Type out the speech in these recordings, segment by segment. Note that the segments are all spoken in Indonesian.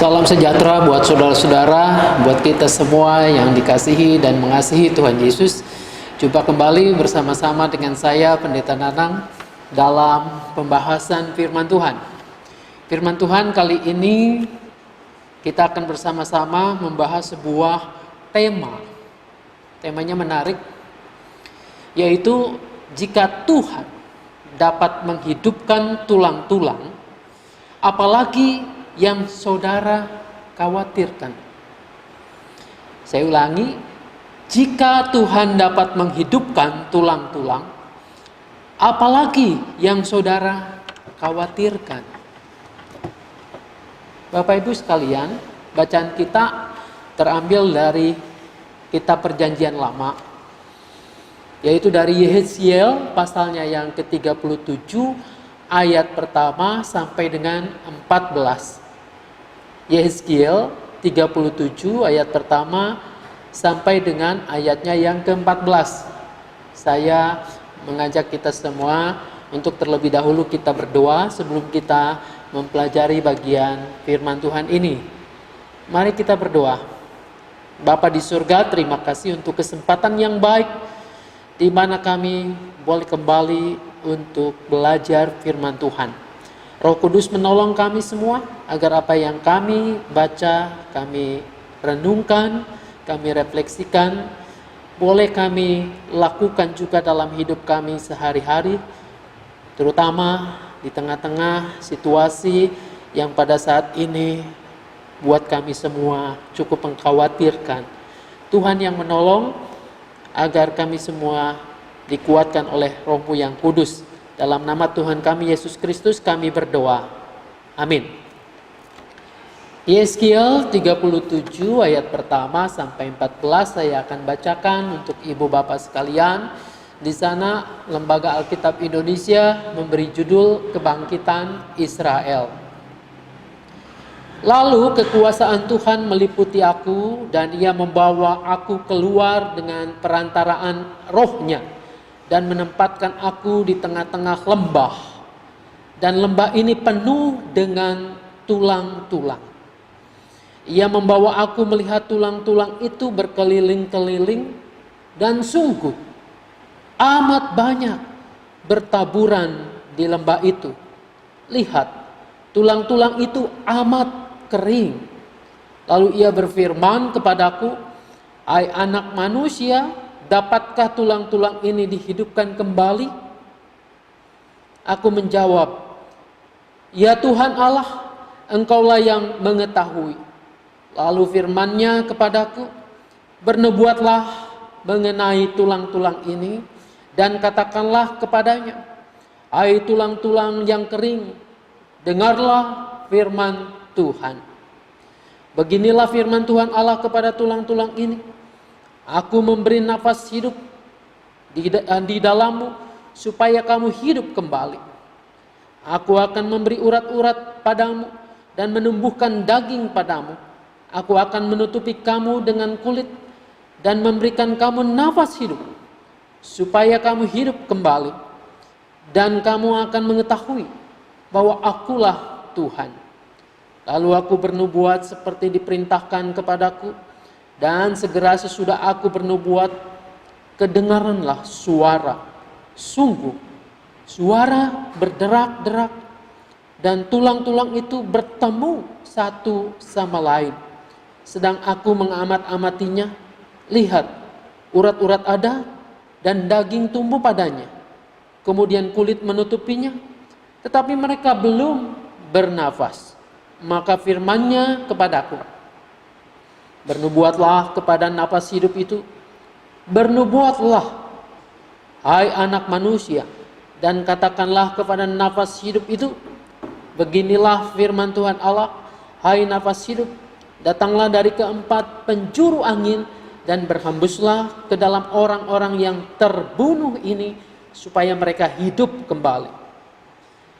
Salam sejahtera buat saudara-saudara, buat kita semua yang dikasihi dan mengasihi Tuhan Yesus. Jumpa kembali bersama-sama dengan saya, Pendeta Nanang, dalam pembahasan firman Tuhan. Firman Tuhan kali ini kita akan bersama-sama membahas sebuah tema. Temanya menarik, yaitu jika Tuhan dapat menghidupkan tulang-tulang, apalagi yang saudara khawatirkan. Saya ulangi, jika Tuhan dapat menghidupkan tulang-tulang, apalagi yang saudara khawatirkan. Bapak Ibu sekalian, bacaan kita terambil dari kitab Perjanjian Lama, yaitu dari Yehezkiel pasalnya yang ke-37 ayat pertama sampai dengan 14. Yehezkiel 37 ayat pertama sampai dengan ayatnya yang ke-14. Saya mengajak kita semua untuk terlebih dahulu kita berdoa sebelum kita mempelajari bagian firman Tuhan ini. Mari kita berdoa. Bapa di surga, terima kasih untuk kesempatan yang baik di mana kami boleh kembali untuk belajar firman Tuhan. Roh Kudus menolong kami semua agar apa yang kami baca, kami renungkan, kami refleksikan, boleh kami lakukan juga dalam hidup kami sehari-hari, terutama di tengah-tengah situasi yang pada saat ini buat kami semua cukup mengkhawatirkan. Tuhan yang menolong agar kami semua dikuatkan oleh Roh-Mu yang kudus. Dalam nama Tuhan kami Yesus Kristus kami berdoa. Amin. Yehezkiel 37 ayat pertama sampai 14 saya akan bacakan untuk ibu bapak sekalian. Di sana Lembaga Alkitab Indonesia memberi judul Kebangkitan Israel. Lalu kekuasaan Tuhan meliputi aku dan ia membawa aku keluar dengan perantaraan rohnya dan menempatkan aku di tengah-tengah lembah. Dan lembah ini penuh dengan tulang-tulang. Ia membawa aku melihat tulang-tulang itu berkeliling-keliling dan sungguh amat banyak bertaburan di lembah itu. Lihat, tulang-tulang itu amat kering. Lalu ia berfirman kepadaku, "Hai anak manusia, dapatkah tulang-tulang ini dihidupkan kembali?" Aku menjawab, "Ya Tuhan Allah, Engkaulah yang mengetahui." Lalu firman-Nya kepadaku, "Bernubuatlah mengenai tulang-tulang ini dan katakanlah kepadanya, hai tulang-tulang yang kering, dengarlah firman Tuhan. Beginilah firman Tuhan Allah kepada tulang-tulang ini. Aku memberi nafas hidup di dalammu supaya kamu hidup kembali. Aku akan memberi urat-urat padamu dan menumbuhkan daging padamu. Aku akan menutupi kamu dengan kulit dan memberikan kamu nafas hidup supaya kamu hidup kembali. Dan kamu akan mengetahui bahwa akulah Tuhan." Lalu aku bernubuat seperti diperintahkan kepadaku. Dan segera sesudah aku bernubuat, kedengaranlah suara. Sungguh, suara berderak-derak. Dan tulang-tulang itu bertemu satu sama lain. Sedang aku mengamat-amatinya, lihat, urat-urat ada dan daging tumbuh padanya. Kemudian kulit menutupinya, tetapi mereka belum bernafas. Maka firman-Nya kepadaku, "Bernubuatlah kepada nafas hidup itu, bernubuatlah, hai anak manusia, dan katakanlah kepada nafas hidup itu, beginilah firman Tuhan Allah, hai nafas hidup, datanglah dari keempat penjuru angin dan berhembuslah ke dalam orang-orang yang terbunuh ini supaya mereka hidup kembali."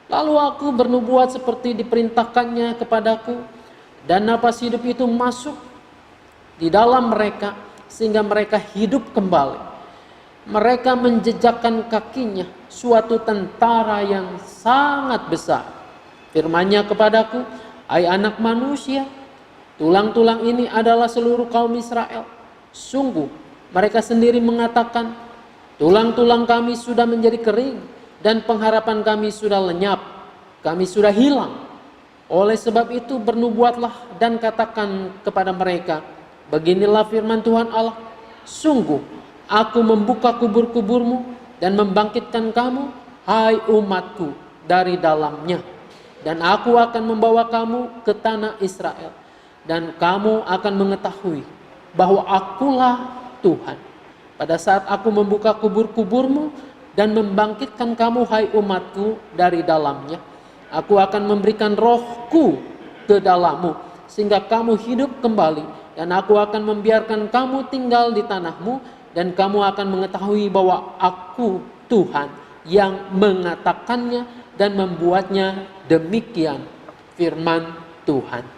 Lalu aku bernubuat seperti diperintahkannya kepadaku, dan nafas hidup itu masuk di dalam mereka sehingga mereka hidup kembali. Mereka menjejakkan kakinya suatu tentara yang sangat besar. Firman-Nya kepadaku, "Hai anak manusia, Tulang-tulang ini adalah seluruh kaum Israel. Sungguh, mereka sendiri mengatakan, tulang-tulang kami sudah menjadi kering dan pengharapan kami sudah lenyap. Kami sudah hilang. Oleh sebab itu bernubuatlah dan katakan kepada mereka, beginilah firman Tuhan Allah, sungguh aku membuka kubur-kuburmu dan membangkitkan kamu, hai umatku, dari dalamnya. Dan aku akan membawa kamu ke tanah Israel. Dan kamu akan mengetahui bahwa akulah Tuhan. Pada saat aku membuka kubur-kuburmu dan membangkitkan kamu, hai umatku, dari dalamnya, aku akan memberikan rohku ke dalammu, sehingga kamu hidup kembali. Dan aku akan membiarkan kamu tinggal di tanahmu, dan kamu akan mengetahui bahwa aku Tuhan yang mengatakannya dan membuatnya demikian, firman Tuhan.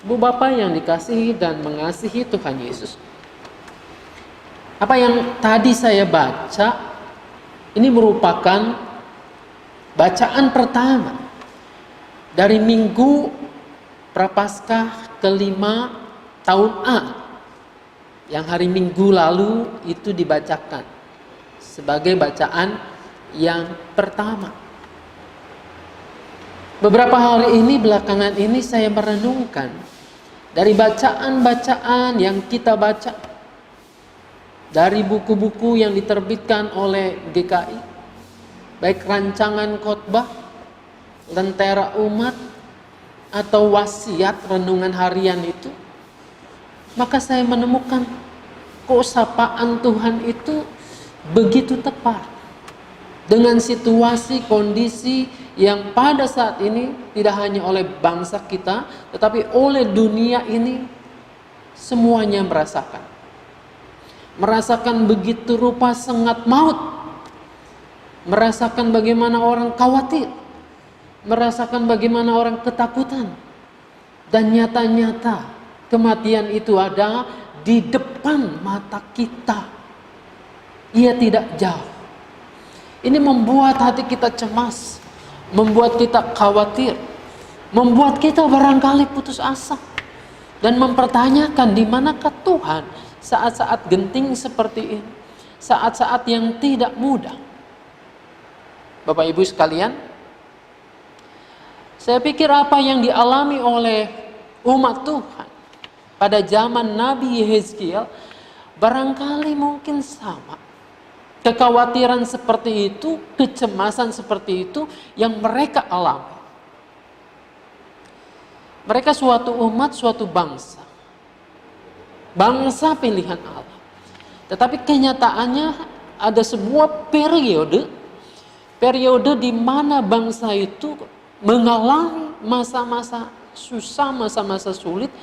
Ibu Bapak yang dikasihi dan mengasihi Tuhan Yesus, apa yang tadi saya baca ini merupakan bacaan pertama dari minggu Prapaskah kelima tahun A, yang hari Minggu lalu itu dibacakan sebagai bacaan yang pertama. Beberapa hari ini belakangan ini saya merenungkan dari bacaan-bacaan yang kita baca dari buku-buku yang diterbitkan oleh GKI, baik rancangan khotbah, lentera umat, atau wasiat renungan harian itu, maka saya menemukan kok sapaan Tuhan itu begitu tepat dengan situasi kondisi yang pada saat ini tidak hanya oleh bangsa kita, tetapi oleh dunia ini semuanya merasakan begitu rupa sengat maut, merasakan bagaimana orang khawatir, merasakan bagaimana orang ketakutan, dan nyata-nyata kematian itu ada di depan mata kita. Ia tidak jauh. Ini membuat hati kita cemas, membuat kita khawatir, membuat kita barangkali putus asa dan mempertanyakan di manakah Tuhan saat-saat genting seperti ini, saat-saat yang tidak mudah. Bapak Ibu sekalian, saya pikir apa yang dialami oleh umat Tuhan pada zaman Nabi Yehezkiel barangkali mungkin sama. Kekhawatiran seperti itu, kecemasan seperti itu yang mereka alami. Mereka suatu umat, suatu bangsa. Bangsa pilihan Allah. Tetapi kenyataannya ada sebuah periode di mana bangsa itu mengalami masa-masa susah, masa-masa sulit.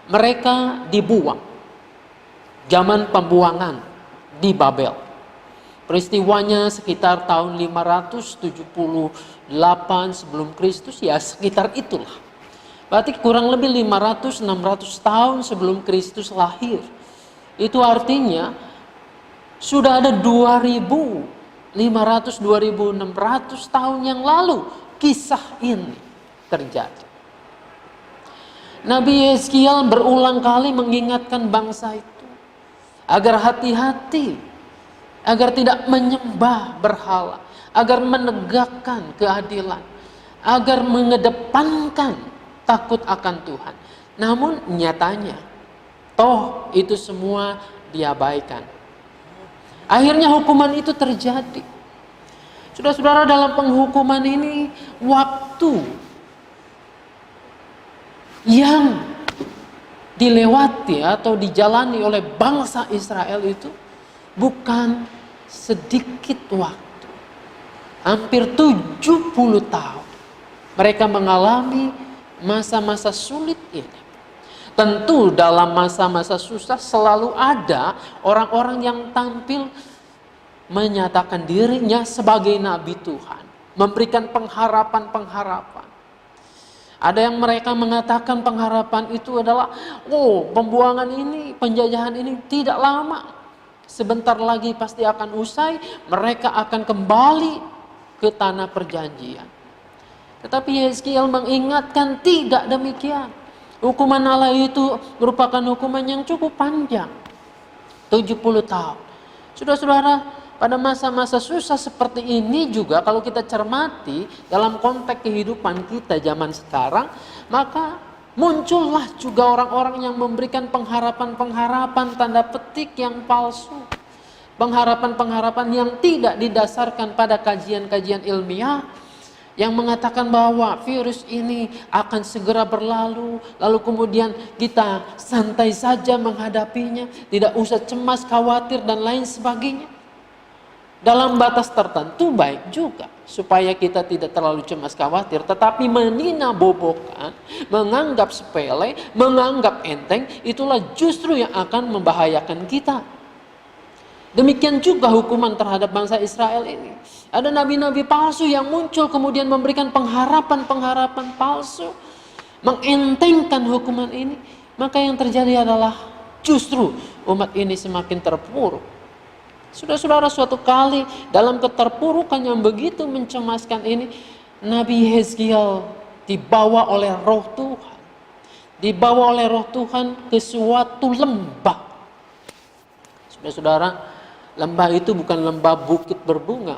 Mereka dibuang. Zaman pembuangan di Babel. Peristiwanya sekitar tahun 578 sebelum Kristus, ya sekitar itulah. Berarti kurang lebih 500-600 tahun sebelum Kristus lahir. Itu artinya sudah ada 2500-2600 tahun yang lalu kisah ini terjadi. Nabi Yehezkiel berulang kali mengingatkan bangsa itu agar hati-hati, agar tidak menyembah berhala, agar menegakkan keadilan, agar mengedepankan takut akan Tuhan. Namun nyatanya, toh itu semua diabaikan. Akhirnya hukuman itu terjadi. Saudara-saudara, dalam penghukuman ini, waktu yang dilewati atau dijalani oleh bangsa Israel itu bukan sedikit waktu. Hampir 70 tahun mereka mengalami masa-masa sulit ini. Tentu dalam masa-masa susah selalu ada orang-orang yang tampil menyatakan dirinya sebagai nabi Tuhan, memberikan pengharapan-pengharapan. Ada yang mereka mengatakan pengharapan itu adalah, pembuangan ini, penjajahan ini tidak lama. Sebentar lagi pasti akan usai, mereka akan kembali ke tanah perjanjian. Tetapi Yehezkiel mengingatkan tidak demikian. Hukuman Allah itu merupakan hukuman yang cukup panjang, 70 tahun. Saudara-saudara, pada masa-masa susah seperti ini juga kalau kita cermati dalam konteks kehidupan kita zaman sekarang, maka muncullah juga orang-orang yang memberikan pengharapan-pengharapan tanda petik yang palsu. Pengharapan-pengharapan yang tidak didasarkan pada kajian-kajian ilmiah, yang mengatakan bahwa virus ini akan segera berlalu, lalu kemudian kita santai saja menghadapinya, tidak usah cemas, khawatir dan lain sebagainya. Dalam batas tertentu baik juga supaya kita tidak terlalu cemas khawatir, tetapi meninabobokan, menganggap sepele, menganggap enteng, itulah justru yang akan membahayakan kita. Demikian juga hukuman terhadap bangsa Israel ini. Ada nabi-nabi palsu yang muncul kemudian memberikan pengharapan-pengharapan palsu, mengentengkan hukuman ini. Maka yang terjadi adalah justru umat ini semakin terpuruk. Saudara-saudara, suatu kali dalam keterpurukan yang begitu mencemaskan ini, Nabi Yehezkiel dibawa oleh roh Tuhan. Dibawa oleh roh Tuhan ke suatu lembah. Saudara-saudara, lembah itu bukan lembah bukit berbunga.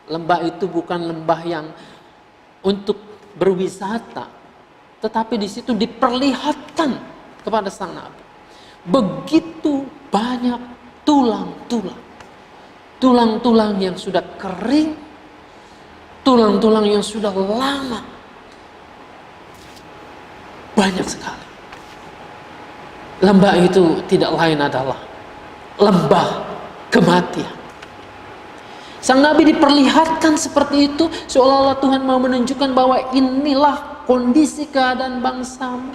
Lembah itu bukan lembah yang untuk berwisata. Tetapi di situ diperlihatkan kepada sang nabi begitu banyak tulang-tulang. Tulang-tulang yang sudah kering, tulang-tulang yang sudah lama. Banyak sekali. Lembah itu tidak lain adalah lembah kematian. Sang nabi diperlihatkan seperti itu, seolah-olah Tuhan mau menunjukkan bahwa inilah kondisi keadaan bangsamu.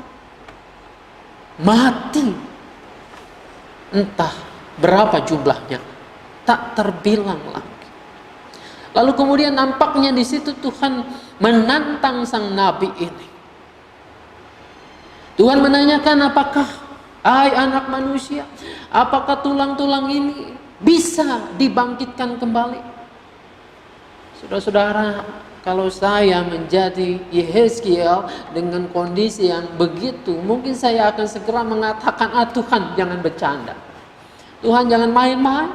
Mati. Entah berapa jumlahnya, tak terbilang lagi. Lalu kemudian nampaknya di situ Tuhan menantang sang nabi ini. Tuhan menanyakan, apakah, hai anak manusia, apakah tulang-tulang ini bisa dibangkitkan kembali? Saudara-saudara, kalau saya menjadi Yehezkiel dengan kondisi yang begitu, mungkin saya akan segera mengatakan, Tuhan jangan bercanda, Tuhan jangan main-main.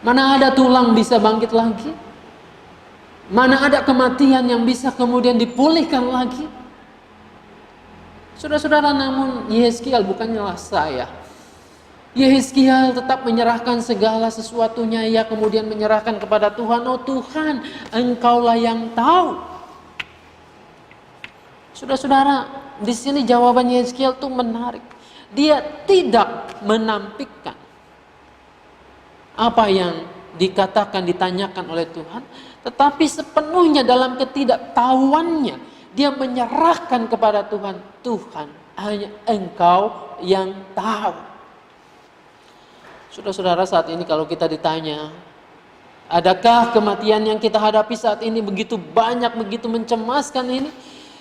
Mana ada tulang bisa bangkit lagi? Mana ada kematian yang bisa kemudian dipulihkan lagi? Saudara-saudara, namun Yehezkiel bukannya saya. Yehezkiel tetap menyerahkan segala sesuatunya. Ia kemudian menyerahkan kepada Tuhan. Oh Tuhan, Engkaulah yang tahu. Saudara-saudara, di sini jawaban Yehezkiel itu menarik. Dia tidak menampikkan apa yang dikatakan, ditanyakan oleh Tuhan, tetapi sepenuhnya dalam ketidaktahuannya dia menyerahkan kepada Tuhan. Tuhan, hanya Engkau yang tahu. Saudara-saudara, saat ini kalau kita ditanya, adakah kematian yang kita hadapi saat ini begitu banyak, begitu mencemaskan ini?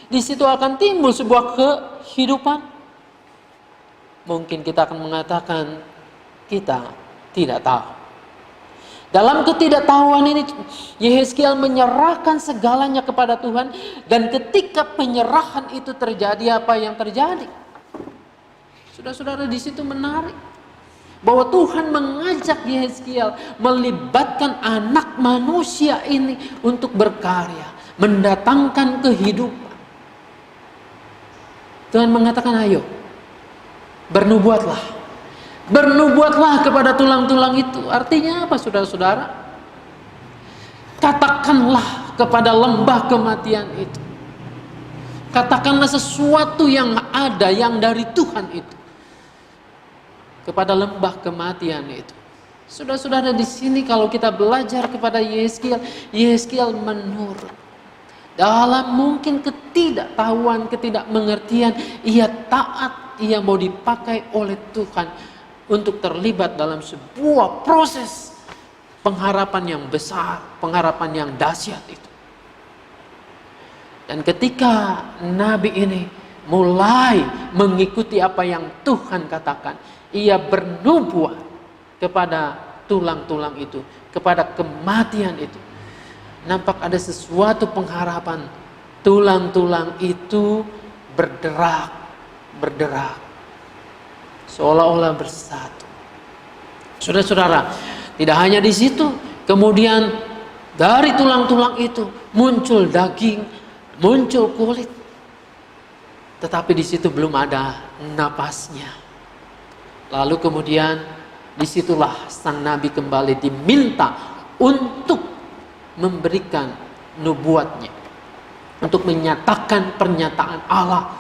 Di situ akan timbul sebuah kehidupan. Mungkin kita akan mengatakan kita tidak tahu. Dalam ketidaktahuan ini Yehezkiel menyerahkan segalanya kepada Tuhan, dan ketika penyerahan itu terjadi, apa yang terjadi? Saudara-saudara, di situ menarik bahwa Tuhan mengajak Yehezkiel melibatkan anak manusia ini untuk berkarya, mendatangkan kehidupan. Tuhan mengatakan, ayo bernubuatlah. Bernubuatlah kepada tulang-tulang itu. Artinya apa, saudara-saudara? Katakanlah kepada lembah kematian itu. Katakanlah sesuatu yang ada, yang dari Tuhan itu, kepada lembah kematian itu. Saudara-saudara, di sini kalau kita belajar kepada Yehezkiel, Yehezkiel menurut. Dalam mungkin ketidaktahuan, ketidakmengertian, ia taat, ia mau dipakai oleh Tuhan untuk terlibat dalam sebuah proses pengharapan yang besar, pengharapan yang dahsyat itu. Dan ketika nabi ini mulai mengikuti apa yang Tuhan katakan, ia bernubuat kepada tulang-tulang itu, kepada kematian itu. Nampak ada sesuatu pengharapan. Tulang-tulang itu berderak, seolah-olah bersatu. Saudara-saudara, tidak hanya di situ, kemudian dari tulang-tulang itu muncul daging, muncul kulit. Tetapi di situ belum ada napasnya. Lalu kemudian disitulah sang nabi kembali diminta untuk memberikan nubuatnya, untuk menyatakan pernyataan Allah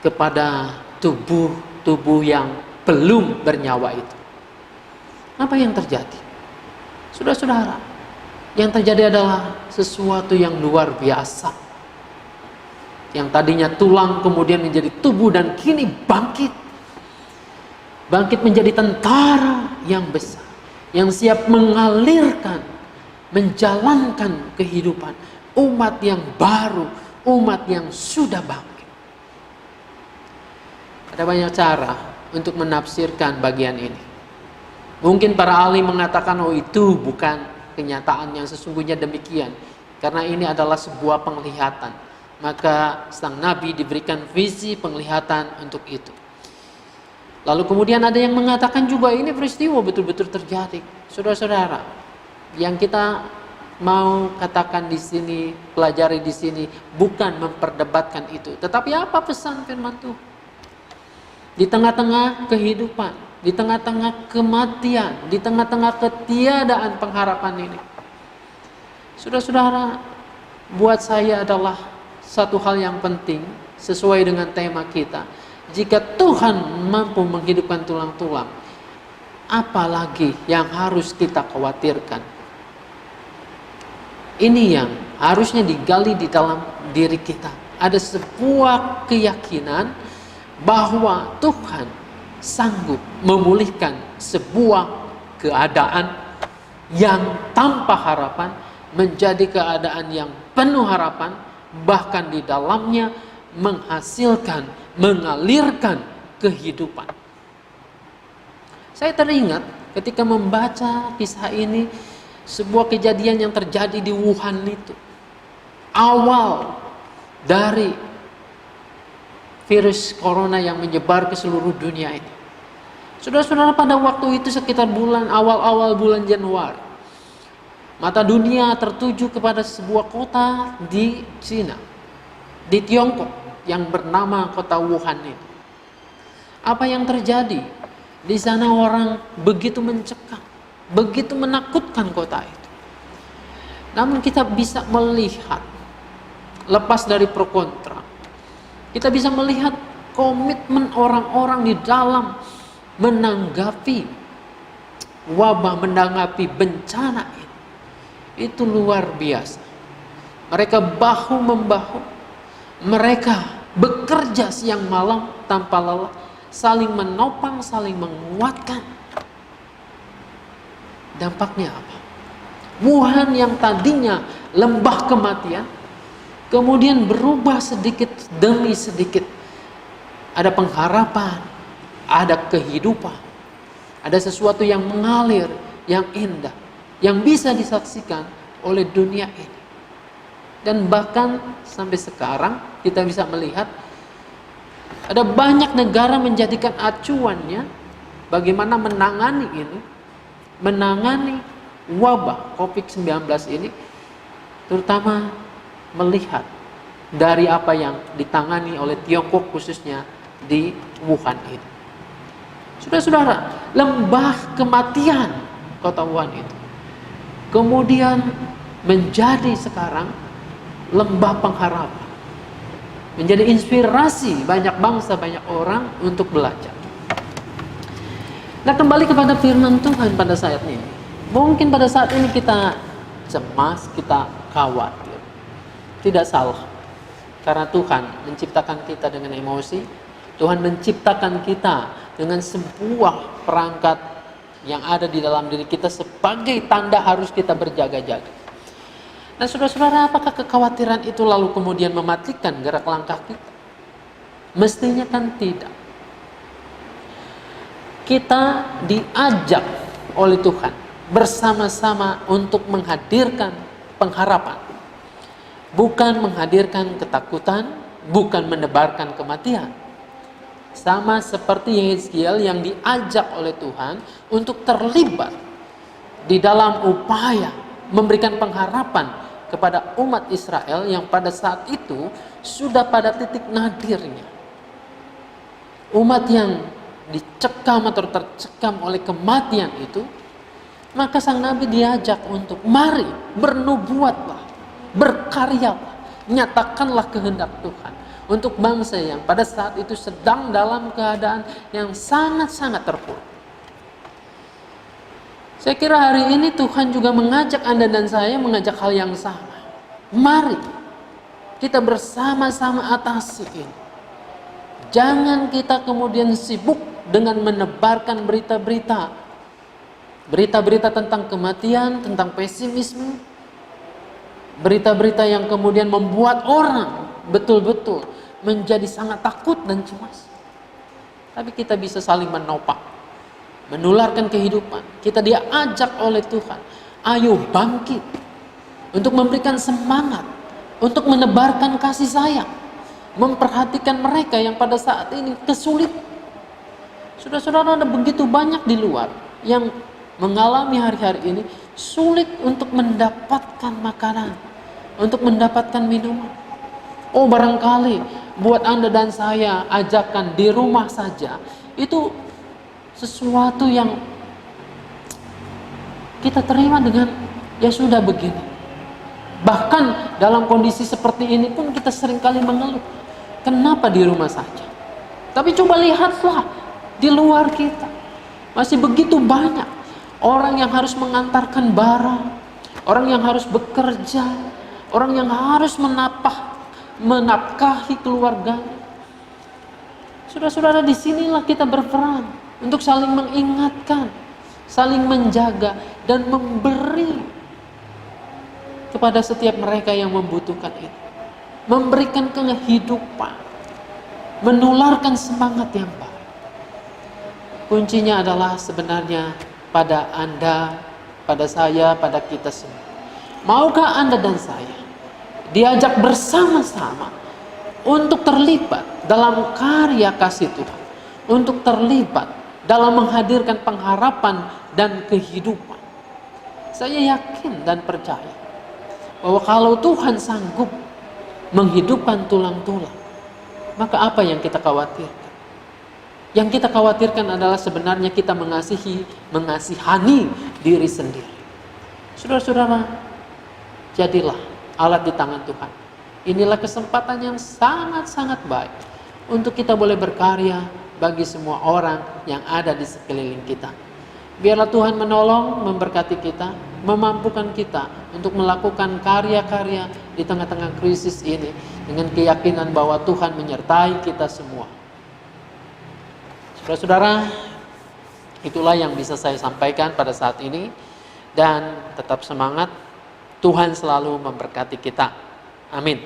kepada tubuh yang belum bernyawa itu. Apa yang terjadi? Saudara-saudara, yang terjadi adalah sesuatu yang luar biasa. Yang tadinya tulang kemudian menjadi tubuh dan kini bangkit. Bangkit menjadi tentara yang besar, yang siap mengalirkan, menjalankan kehidupan umat yang baru, umat yang sudah bangkit. Ada banyak cara untuk menafsirkan bagian ini. Mungkin para ahli mengatakan, oh itu bukan kenyataan yang sesungguhnya demikian, karena ini adalah sebuah penglihatan. Maka sang nabi diberikan visi penglihatan untuk itu. Lalu kemudian ada yang mengatakan juga ini peristiwa betul-betul terjadi. Saudara-saudara, yang kita mau katakan di sini, pelajari di sini, bukan memperdebatkan itu, tetapi apa pesan firman Tuhan? Di tengah-tengah kehidupan, di tengah-tengah kematian, di tengah-tengah ketiadaan pengharapan ini, saudara-saudara, buat saya adalah satu hal yang penting sesuai dengan tema kita. Jika Tuhan mampu menghidupkan tulang-tulang, apalagi yang harus kita khawatirkan? Ini yang harusnya digali di dalam diri kita. Ada sebuah keyakinan bahwa Tuhan sanggup memulihkan sebuah keadaan yang tanpa harapan menjadi keadaan yang penuh harapan, bahkan di dalamnya menghasilkan, mengalirkan kehidupan. Saya teringat ketika membaca kisah ini, sebuah kejadian yang terjadi di Wuhan itu. Awal dari virus corona yang menyebar ke seluruh dunia ini. Saudara-saudara, pada waktu itu sekitar awal bulan Januari, mata dunia tertuju kepada sebuah kota di Cina, di Tiongkok, yang bernama kota Wuhan itu. Apa yang terjadi? Di sana orang begitu mencekam, begitu menakutkan kota itu. Namun kita bisa melihat, lepas dari pro kontra, kita bisa melihat komitmen orang-orang di dalam menanggapi wabah, menanggapi bencana ini. Itu luar biasa. Mereka bahu-membahu, mereka bekerja siang malam tanpa lelah, saling menopang, saling menguatkan. Dampaknya apa? Wuhan yang tadinya lembah kematian, kemudian berubah sedikit demi sedikit. Ada pengharapan, ada kehidupan, ada sesuatu yang mengalir, yang indah, yang bisa disaksikan oleh dunia ini. Dan bahkan sampai sekarang kita bisa melihat ada banyak negara menjadikan acuannya bagaimana menangani ini, menangani wabah COVID-19 ini, terutama melihat dari apa yang ditangani oleh Tiongkok khususnya di Wuhan ini. Saudara-saudara, lembah kematian kota Wuhan itu kemudian menjadi sekarang lembah pengharapan, menjadi inspirasi banyak bangsa, banyak orang untuk belajar. Nah, kembali kepada firman Tuhan pada saat ini. Mungkin pada saat ini kita cemas, kita khawatir. Tidak salah, karena Tuhan menciptakan kita dengan emosi. Tuhan menciptakan kita dengan sebuah perangkat yang ada di dalam diri kita sebagai tanda harus kita berjaga-jaga. Nah, saudara-saudara, apakah kekhawatiran itu lalu kemudian mematikan gerak langkah kita? Mestinya kan tidak. Kita diajak oleh Tuhan bersama-sama untuk menghadirkan pengharapan, bukan menghadirkan ketakutan, bukan menebarkan kematian. Sama seperti Yehezkiel yang diajak oleh Tuhan untuk terlibat di dalam upaya memberikan pengharapan kepada umat Israel yang pada saat itu sudah pada titik nadirnya. Umat yang dicekam atau tercekam oleh kematian itu, maka sang nabi diajak untuk mari bernubuatlah, berkaryalah, nyatakanlah kehendak Tuhan untuk bangsa yang pada saat itu sedang dalam keadaan yang sangat-sangat terpuruk. Saya kira hari ini Tuhan juga mengajak Anda dan saya mengajak hal yang sama. Mari kita bersama-sama atasi ini. Jangan kita kemudian sibuk dengan menebarkan berita-berita tentang kematian, tentang pesimisme, berita-berita yang kemudian membuat orang betul-betul menjadi sangat takut dan cemas. Tapi kita bisa saling menopang, menularkan kehidupan. Kita diajak oleh Tuhan, ayo bangkit untuk memberikan semangat, untuk menebarkan kasih sayang, memperhatikan mereka yang pada saat ini kesulitan. Saudara-saudara, ada begitu banyak di luar yang mengalami hari-hari ini sulit untuk mendapatkan makanan, untuk mendapatkan minuman. Oh, barangkali buat Anda dan saya ajakan di rumah saja itu sesuatu yang kita terima dengan ya sudah begini. Bahkan dalam kondisi seperti ini pun kita seringkali mengeluh, kenapa di rumah saja? Tapi coba lihatlah di luar kita, masih begitu banyak orang yang harus mengantarkan barang, orang yang harus bekerja, orang yang harus menafkahi keluarga. Saudara-saudara, disinilah kita berperan untuk saling mengingatkan, saling menjaga, dan memberi kepada setiap mereka yang membutuhkan itu. Memberikan kehidupan, menularkan semangat yang baru. Kuncinya adalah sebenarnya pada Anda, pada saya, pada kita semua. Maukah Anda dan saya diajak bersama-sama untuk terlibat dalam karya kasih Tuhan, untuk terlibat dalam menghadirkan pengharapan dan kehidupan? Saya yakin dan percaya bahwa kalau Tuhan sanggup menghidupkan tulang-tulang, maka apa yang kita khawatirkan? Yang kita khawatirkan adalah sebenarnya kita mengasihani diri sendiri. Saudara-saudara, jadilah alat di tangan Tuhan. Inilah kesempatan yang sangat-sangat baik untuk kita boleh berkarya bagi semua orang yang ada di sekeliling kita. Biarlah Tuhan menolong, memberkati kita, memampukan kita untuk melakukan karya-karya di tengah-tengah krisis ini dengan keyakinan bahwa Tuhan menyertai kita semua. Saudara-saudara, itulah yang bisa saya sampaikan pada saat ini, dan tetap semangat. Tuhan selalu memberkati kita. Amin.